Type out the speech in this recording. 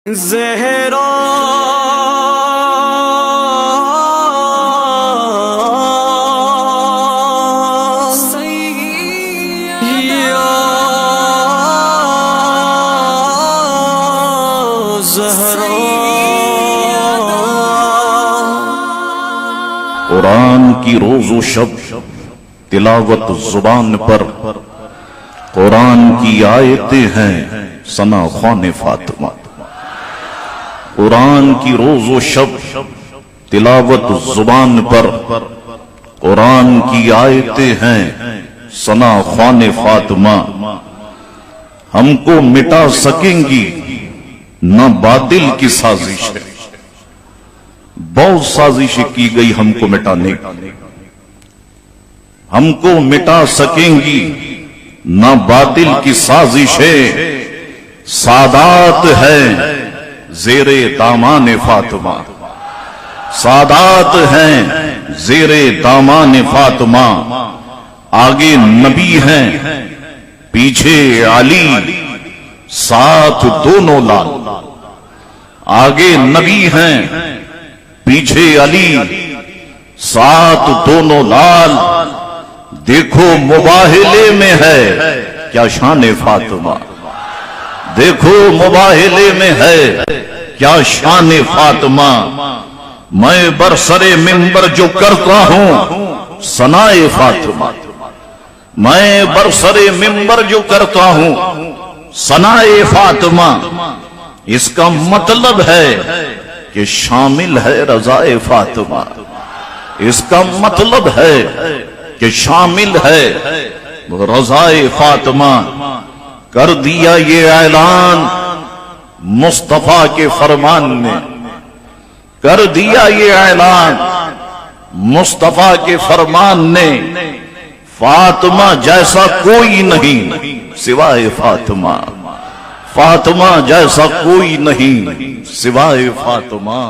زہرا یا زہرا، قرآن کی روز و شب تلاوت زبان پر، قرآن کی آیتیں ہیں ثنا خوان فاطمہ۔ قرآن کی روز و شب تلاوت زبان پر، قرآن کی آیتیں ہیں ثنا خوان فاطمہ۔ ہم کو مٹا سکیں گی نہ باطل کی سازش ہے، بہت سازشیں کی گئی ہم کو مٹانے کی، ہم کو مٹا سکیں گی نہ باطل کی سازشیں۔ سادات ہے زیر دامان فاطمہ، سادات ہیں زیر دامان فاطمہ۔ آگے نبی ہیں پیچھے علی، ساتھ دونوں لال۔ آگے نبی ہیں پیچھے علی، ساتھ دونوں لال۔ دیکھو مباہلے میں ہے کیا شان فاطمہ، دیکھو مباہلے میں ہے کیا شان فاطمہ۔ میں برسر منبر جو کرتا ہوں ثنائے فاطمہ، میں برسر منبر جو کرتا ہوں ثنائے فاطمہ۔ اس کا مطلب ہے کہ شامل ہے رضائے فاطمہ، اس کا مطلب ہے کہ شامل ہے رضائے فاطمہ۔ کر دیا یہ اعلان مصطفیٰ کے فرمان نے، کر دیا یہ اعلان مصطفیٰ کے فرمان نے۔ فاطمہ جیسا کوئی نہیں سوائے فاطمہ، فاطمہ جیسا کوئی نہیں سوائے فاطمہ۔